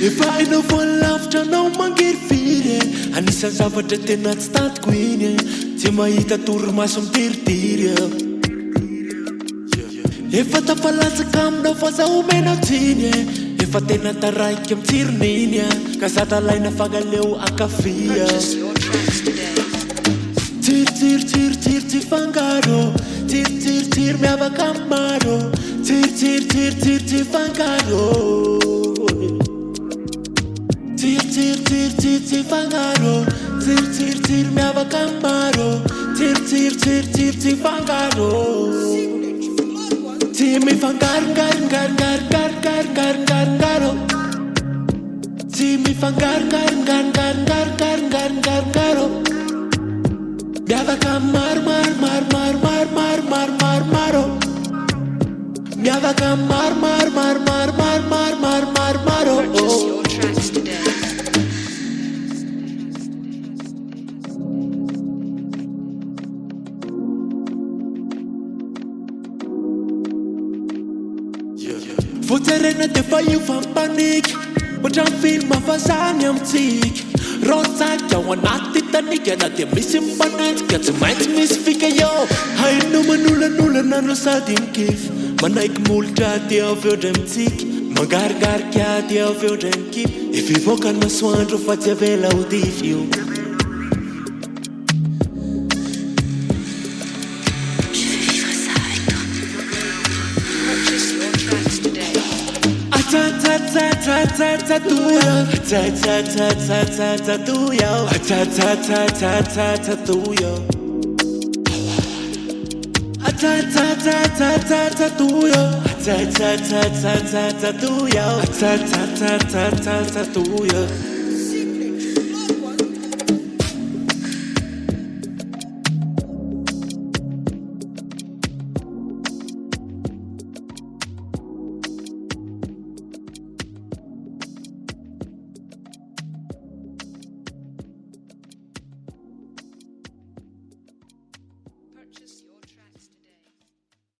Efa hainao voalavitra anao mangery firy anisan'ny zavatra tena tsy tatiko iny tsy mahita torimaso mitiridiry efa tafalatsaka aminao fa za omenao tsiny efa tena taraiky mitsiron'iny ka za talaina fagnaleo akafia tsiritsiry tsy fangaro tsiritsiry miavaka amin'ny maro tsiritsiry tsy fangaro tsiritsiry tsy fangaro tsiritsiry miavaka amin'ny maro tsiritsiry tsy fangaro tsy mifangarongarongarongarongarongarongarongarongarongaron tsy mifangarongarongarongarongarongarongarongaron miavaka amin'ny maro miavaka amin'ny maro voatsarena de fa io fampaniky ohatran'ny film fazany amintsika rotsaka ao anaty tanika na dia misy mifanenjika tsy maintsy misy fika eo hainao manolanolana no sady mikify manaiky molotra ty avy eo ndray mitsika mangarigarika ty avy eo ndray mikipy ifivoaka ny masoandro fa tsy avela ho dify io tuyo